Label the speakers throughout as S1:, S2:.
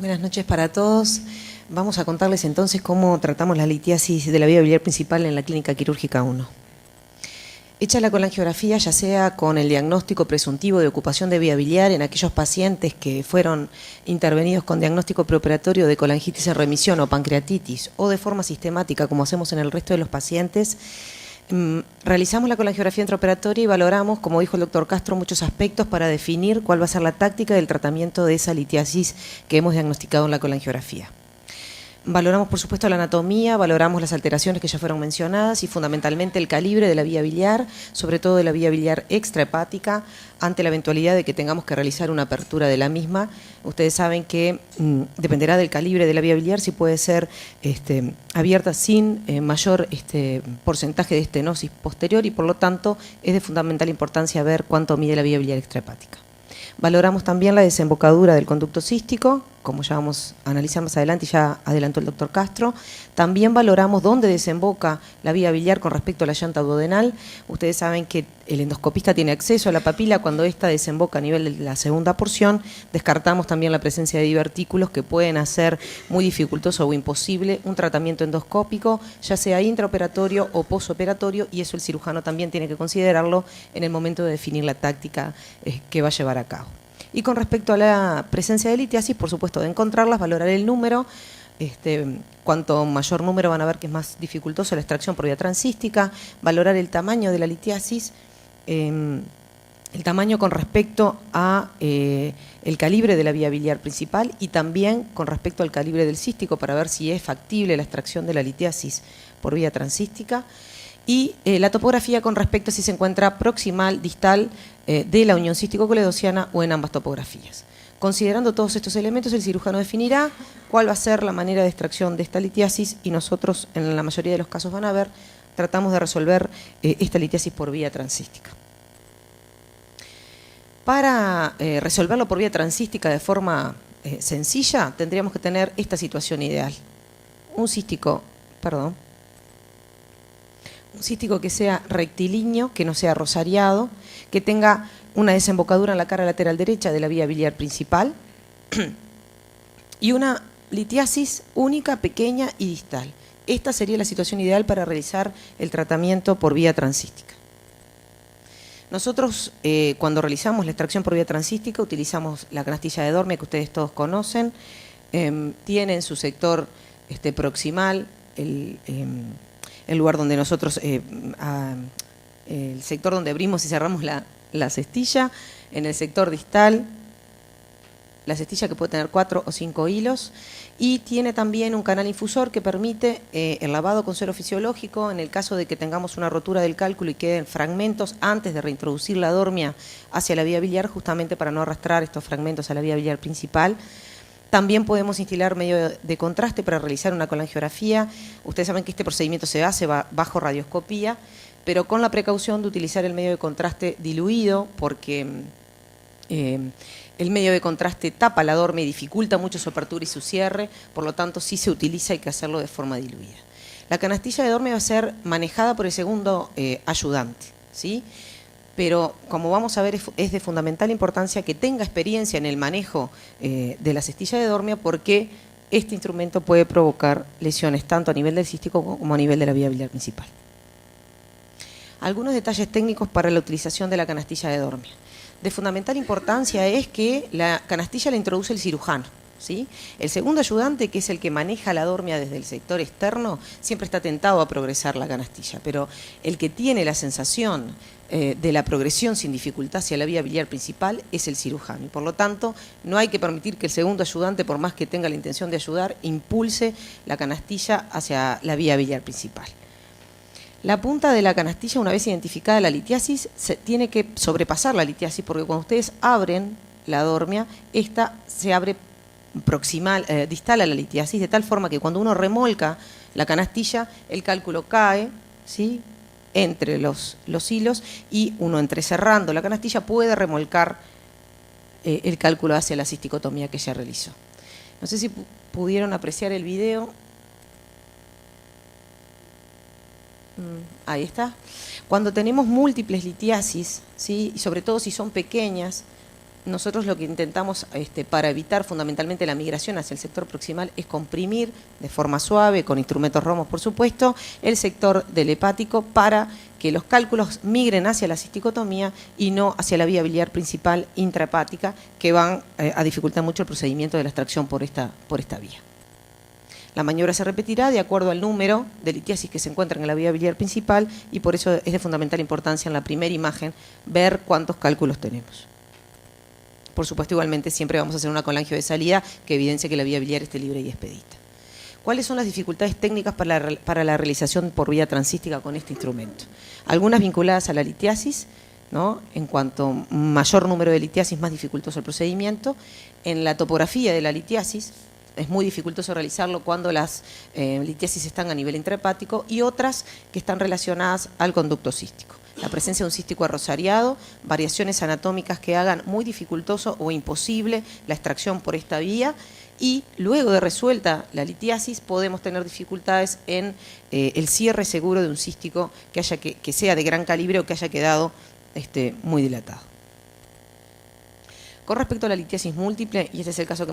S1: Buenas noches para todos. Vamos a contarles entonces cómo tratamos la litiasis de la vía biliar principal en la clínica quirúrgica 1. Hecha la colangiografía, ya sea con el diagnóstico presuntivo de ocupación de vía biliar en aquellos pacientes que fueron intervenidos con diagnóstico preoperatorio de colangitis en remisión o pancreatitis, o de forma sistemática, como hacemos en el resto de los pacientes, realizamos la colangiografía intraoperatoria y valoramos, como dijo el doctor Castro, muchos aspectos para definir cuál va a ser la táctica del tratamiento de esa litiasis que hemos diagnosticado en la colangiografía. Valoramos, por supuesto, la anatomía, valoramos las alteraciones que ya fueron mencionadas y fundamentalmente el calibre de la vía biliar, sobre todo de la vía biliar extrahepática, ante la eventualidad de que tengamos que realizar una apertura de la misma. Ustedes saben que dependerá del calibre de la vía biliar si puede ser abierta sin mayor porcentaje de estenosis posterior y por lo tanto es de fundamental importancia ver cuánto mide la vía biliar extrahepática. Valoramos también la desembocadura del conducto cístico, como ya vamos a analizar más adelante y ya adelantó el doctor Castro. También valoramos dónde desemboca la vía biliar con respecto a la llanta duodenal. Ustedes saben que el endoscopista tiene acceso a la papila cuando ésta desemboca a nivel de la segunda porción. Descartamos también la presencia de divertículos que pueden hacer muy dificultoso o imposible un tratamiento endoscópico, ya sea intraoperatorio o posoperatorio, y eso el cirujano también tiene que considerarlo en el momento de definir la táctica que va a llevar a cabo. Y con respecto a la presencia de litiasis, por supuesto, de encontrarlas, valorar el número. Cuanto mayor número van a ver que es más dificultoso la extracción por vía transística, valorar el tamaño de la litiasis, el tamaño con respecto a el calibre de la vía biliar principal y también con respecto al calibre del cístico para ver si es factible la extracción de la litiasis por vía transística. Y la topografía con respecto a si se encuentra proximal, distal de la unión cístico-coledociana o en ambas topografías. Considerando todos estos elementos, el cirujano definirá cuál va a ser la manera de extracción de esta litiasis y nosotros, en la mayoría de los casos van a ver, tratamos de resolver esta litiasis por vía transística. Para resolverlo por vía transística de forma sencilla, tendríamos que tener esta situación ideal. Un cístico que sea rectilíneo, que no sea rosariado, que tenga una desembocadura en la cara lateral derecha de la vía biliar principal y una litiasis única, pequeña y distal. Esta sería la situación ideal para realizar el tratamiento por vía transística. Nosotros, cuando realizamos la extracción por vía transística, utilizamos la canastilla de Dormia, que ustedes todos conocen. Tiene en su sector proximal el lugar donde nosotros, el sector donde abrimos y cerramos la cestilla, en el sector distal, la cestilla que puede tener 4 o 5 hilos, y tiene también un canal infusor que permite el lavado con suero fisiológico en el caso de que tengamos una rotura del cálculo y queden fragmentos antes de reintroducir la dormia hacia la vía biliar, justamente para no arrastrar estos fragmentos a la vía biliar principal. También podemos instilar medio de contraste para realizar una colangiografía. Ustedes saben que este procedimiento se hace bajo radioscopía, pero con la precaución de utilizar el medio de contraste diluido, porque el medio de contraste tapa la dormia y dificulta mucho su apertura y su cierre, por lo tanto, si se utiliza hay que hacerlo de forma diluida. La canastilla de dormia va a ser manejada por el segundo ayudante, ¿sí? Pero como vamos a ver es de fundamental importancia que tenga experiencia en el manejo de la cestilla de dormia porque este instrumento puede provocar lesiones tanto a nivel del cístico como a nivel de la vía biliar principal. Algunos detalles técnicos para la utilización de la canastilla de dormia. De fundamental importancia es que la canastilla la introduce el cirujano, ¿sí? El segundo ayudante, que es el que maneja la dormia desde el sector externo, siempre está tentado a progresar la canastilla, pero el que tiene la sensación de la progresión sin dificultad hacia la vía biliar principal es el cirujano. Y por lo tanto, no hay que permitir que el segundo ayudante, por más que tenga la intención de ayudar, impulse la canastilla hacia la vía biliar principal. La punta de la canastilla, una vez identificada la litiasis, se tiene que sobrepasar la litiasis, porque cuando ustedes abren la dormia, esta se abre proximal, distal a la litiasis, de tal forma que cuando uno remolca la canastilla, el cálculo cae, ¿sí?, entre los hilos y uno entrecerrando la canastilla puede remolcar el cálculo hacia la cisticotomía que ya realizó. No sé si pudieron apreciar el video. Ahí está. Cuando tenemos múltiples litiasis, ¿sí?, y sobre todo si son pequeñas, nosotros lo que intentamos para evitar fundamentalmente la migración hacia el sector proximal es comprimir de forma suave, con instrumentos romos por supuesto, el sector del hepático para que los cálculos migren hacia la cisticotomía y no hacia la vía biliar principal intrahepática, que van a dificultar mucho el procedimiento de la extracción por esta vía. La maniobra se repetirá de acuerdo al número de litiasis que se encuentran en la vía biliar principal y por eso es de fundamental importancia en la primera imagen ver cuántos cálculos tenemos. Por supuesto, igualmente siempre vamos a hacer una colangio de salida que evidencie que la vía biliar esté libre y expedita. ¿Cuáles son las dificultades técnicas para la realización por vía transística con este instrumento? Algunas vinculadas a la litiasis, ¿no? En cuanto mayor número de litiasis, más dificultoso el procedimiento. En la topografía de la litiasis, es muy dificultoso realizarlo cuando las litiasis están a nivel intrahepático y otras que están relacionadas al conducto cístico. La presencia de un cístico arrosariado, variaciones anatómicas que hagan muy dificultoso o imposible la extracción por esta vía y luego de resuelta la litiasis podemos tener dificultades en el cierre seguro de un cístico que sea de gran calibre o que haya quedado muy dilatado. Con respecto a la litiasis múltiple, y este es el caso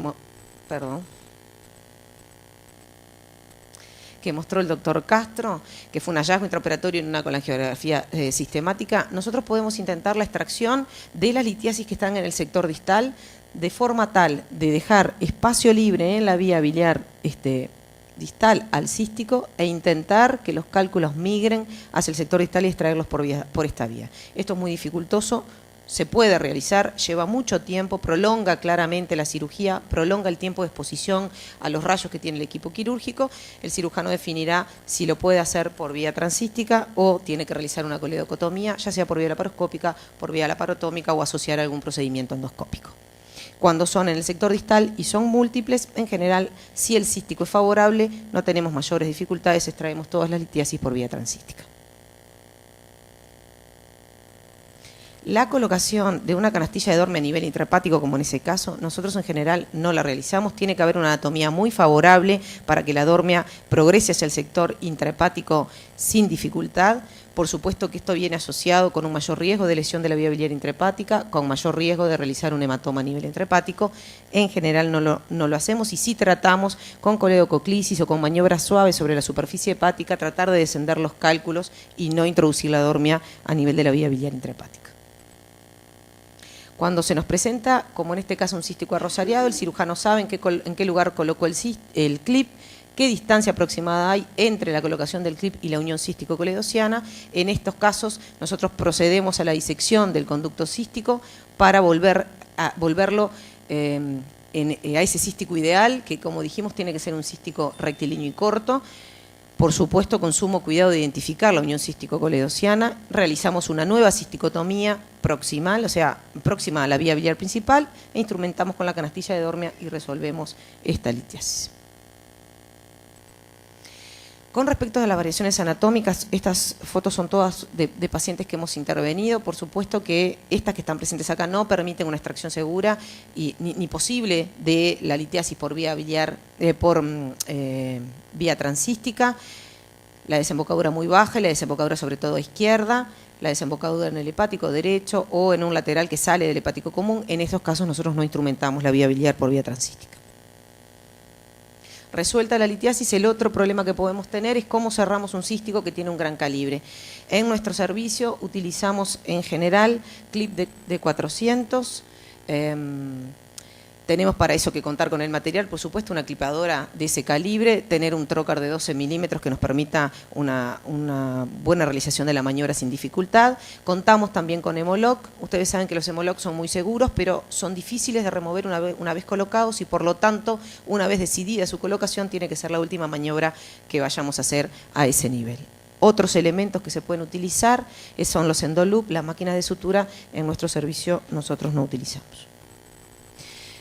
S1: que mostró el doctor Castro, que fue un hallazgo intraoperatorio en una colangiografía sistemática, nosotros podemos intentar la extracción de las litiasis que están en el sector distal de forma tal de dejar espacio libre en la vía biliar distal al cístico e intentar que los cálculos migren hacia el sector distal y extraerlos por esta vía. Esto es muy dificultoso. Se puede realizar, lleva mucho tiempo, prolonga claramente la cirugía, prolonga el tiempo de exposición a los rayos que tiene el equipo quirúrgico. El cirujano definirá si lo puede hacer por vía transística o tiene que realizar una coledocotomía, ya sea por vía laparoscópica, por vía laparotómica o asociar algún procedimiento endoscópico. Cuando son en el sector distal y son múltiples, en general, si el cístico es favorable, no tenemos mayores dificultades, extraemos todas las litiasis por vía transística. La colocación de una canastilla de Dorme a nivel intrahepático, como en ese caso, nosotros en general no la realizamos. Tiene que haber una anatomía muy favorable para que la dormia progrese hacia el sector intrahepático sin dificultad. Por supuesto que esto viene asociado con un mayor riesgo de lesión de la vía biliar intrahepática, con mayor riesgo de realizar un hematoma a nivel intrahepático. En general no lo hacemos y sí tratamos con coledococlisis o con maniobras suaves sobre la superficie hepática, tratar de descender los cálculos y no introducir la dormia a nivel de la vía biliar intrahepática. Cuando se nos presenta, como en este caso un cístico arrosariado, el cirujano sabe en qué lugar colocó el clip, qué distancia aproximada hay entre la colocación del clip y la unión cístico-coledociana. En estos casos nosotros procedemos a la disección del conducto cístico para volverlo a ese cístico ideal, que como dijimos tiene que ser un cístico rectilíneo y corto. Por supuesto, con sumo cuidado de identificar la unión cístico-coledociana, realizamos una nueva cisticotomía proximal, o sea, próxima a la vía biliar principal, e instrumentamos con la canastilla de Dormia y resolvemos esta litiasis. Con respecto a las variaciones anatómicas, estas fotos son todas de pacientes que hemos intervenido. Por supuesto que estas que están presentes acá no permiten una extracción segura ni posible de la litiasis por vía biliar, vía transística. La desembocadura muy baja y la desembocadura sobre todo a izquierda, la desembocadura en el hepático derecho o en un lateral que sale del hepático común. En estos casos nosotros no instrumentamos la vía biliar por vía transística. Resuelta la litiasis, el otro problema que podemos tener es cómo cerramos un cístico que tiene un gran calibre. En nuestro servicio utilizamos en general clip de 400. Tenemos para eso que contar con el material, por supuesto, una clipadora de ese calibre, tener un trocar de 12 milímetros que nos permita una buena realización de la maniobra sin dificultad. Contamos también con Hemolock. Ustedes saben que los Hemolock son muy seguros, pero son difíciles de remover una vez colocados y por lo tanto, una vez decidida su colocación, tiene que ser la última maniobra que vayamos a hacer a ese nivel. Otros elementos que se pueden utilizar son los endoloop, las máquinas de sutura. En nuestro servicio nosotros no utilizamos.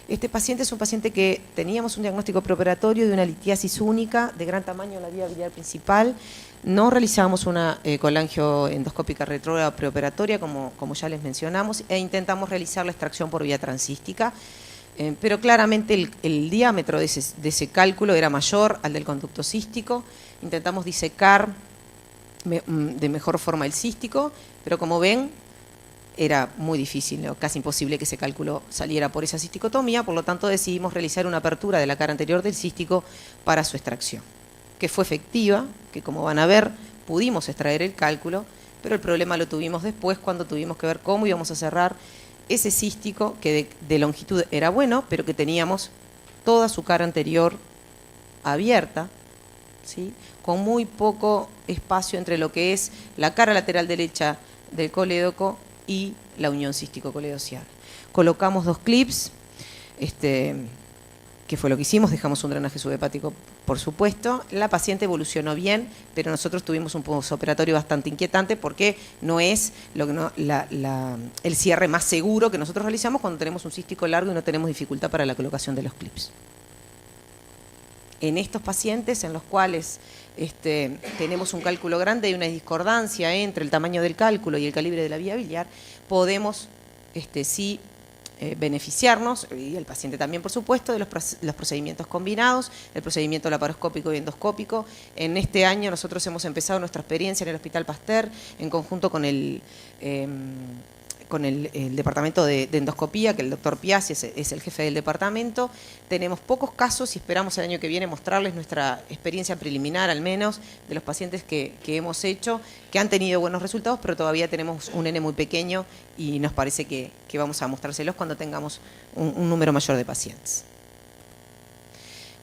S1: Este paciente es un paciente que teníamos un diagnóstico preoperatorio de una litiasis única de gran tamaño en la vía biliar principal. No realizamos una colangioendoscópica retrógrada preoperatoria, como ya les mencionamos, e intentamos realizar la extracción por vía transística. Pero claramente el diámetro de ese cálculo era mayor al del conducto cístico. Intentamos disecar de mejor forma el cístico, pero como ven, era muy difícil, ¿no? Casi imposible que ese cálculo saliera por esa cisticotomía, por lo tanto decidimos realizar una apertura de la cara anterior del cístico para su extracción, que fue efectiva, que como van a ver pudimos extraer el cálculo, pero el problema lo tuvimos después cuando tuvimos que ver cómo íbamos a cerrar ese cístico que de longitud era bueno, pero que teníamos toda su cara anterior abierta, ¿sí? Con muy poco espacio entre lo que es la cara lateral derecha del colédoco y la unión cístico-coledocial. Colocamos 2 clips, que fue lo que hicimos, dejamos un drenaje subhepático, por supuesto. La paciente evolucionó bien, pero nosotros tuvimos un postoperatorio bastante inquietante porque no es el cierre más seguro que nosotros realizamos cuando tenemos un cístico largo y no tenemos dificultad para la colocación de los clips. En estos pacientes en los cuales tenemos un cálculo grande y una discordancia entre el tamaño del cálculo y el calibre de la vía biliar, podemos sí beneficiarnos, y el paciente también por supuesto, de los procedimientos combinados, el procedimiento laparoscópico y endoscópico. En este año nosotros hemos empezado nuestra experiencia en el Hospital Pasteur en conjunto con el departamento de endoscopía, que el doctor Piazzi es el jefe del departamento. Tenemos pocos casos y esperamos el año que viene mostrarles nuestra experiencia preliminar, al menos, de los pacientes que hemos hecho, que han tenido buenos resultados, pero todavía tenemos un N muy pequeño y nos parece que vamos a mostrárselos cuando tengamos un número mayor de pacientes.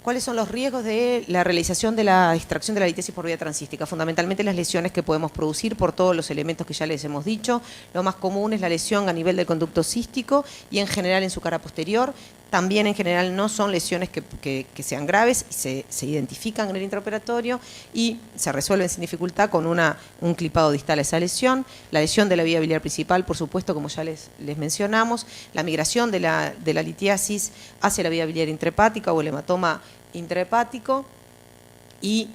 S1: ¿Cuáles son los riesgos de la realización de la extracción de la litiasis por vía transística? Fundamentalmente las lesiones que podemos producir por todos los elementos que ya les hemos dicho. Lo más común es la lesión a nivel del conducto cístico y en general en su cara posterior. También en general no son lesiones que sean graves, se identifican en el intraoperatorio y se resuelven sin dificultad con un clipado distal a esa lesión. La lesión de la vía biliar principal, por supuesto, como ya les mencionamos. La migración de la litiasis hacia la vía biliar intrahepática o el hematoma intrahepático. Y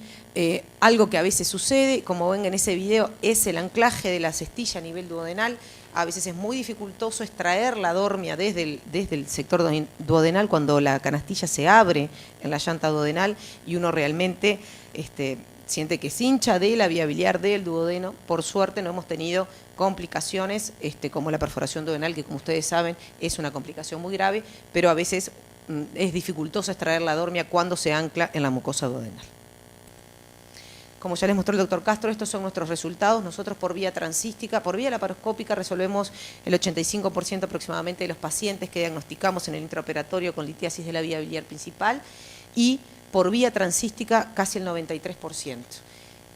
S1: algo que a veces sucede, como ven en ese video, es el anclaje de la cestilla a nivel duodenal. A veces es muy dificultoso extraer la dormia desde el sector duodenal cuando la canastilla se abre en la llanta duodenal y uno realmente siente que se hincha de la vía biliar del duodeno. Por suerte no hemos tenido complicaciones como la perforación duodenal, que como ustedes saben es una complicación muy grave, pero a veces es dificultoso extraer la dormia cuando se ancla en la mucosa duodenal. Como ya les mostró el doctor Castro, estos son nuestros resultados. Nosotros por vía transística, por vía laparoscópica, resolvemos el 85% aproximadamente de los pacientes que diagnosticamos en el intraoperatorio con litiasis de la vía biliar principal y por vía transística casi el 93%.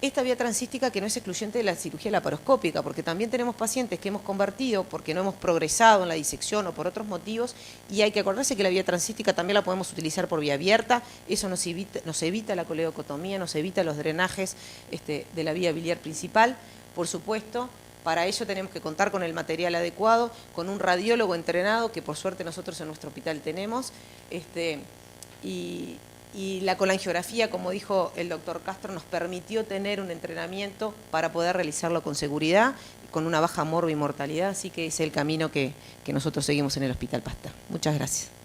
S1: Esta vía transística que no es excluyente de la cirugía laparoscópica, porque también tenemos pacientes que hemos convertido porque no hemos progresado en la disección o por otros motivos, y hay que acordarse que la vía transística también la podemos utilizar por vía abierta. Eso nos evita la coledocotomía, nos evita los drenajes de la vía biliar principal. Por supuesto, para ello tenemos que contar con el material adecuado, con un radiólogo entrenado, que por suerte nosotros en nuestro hospital tenemos, y la colangiografía, como dijo el doctor Castro, nos permitió tener un entrenamiento para poder realizarlo con seguridad, con una baja morbimortalidad, así que es el camino que nosotros seguimos en el Hospital Pasteur. Muchas gracias.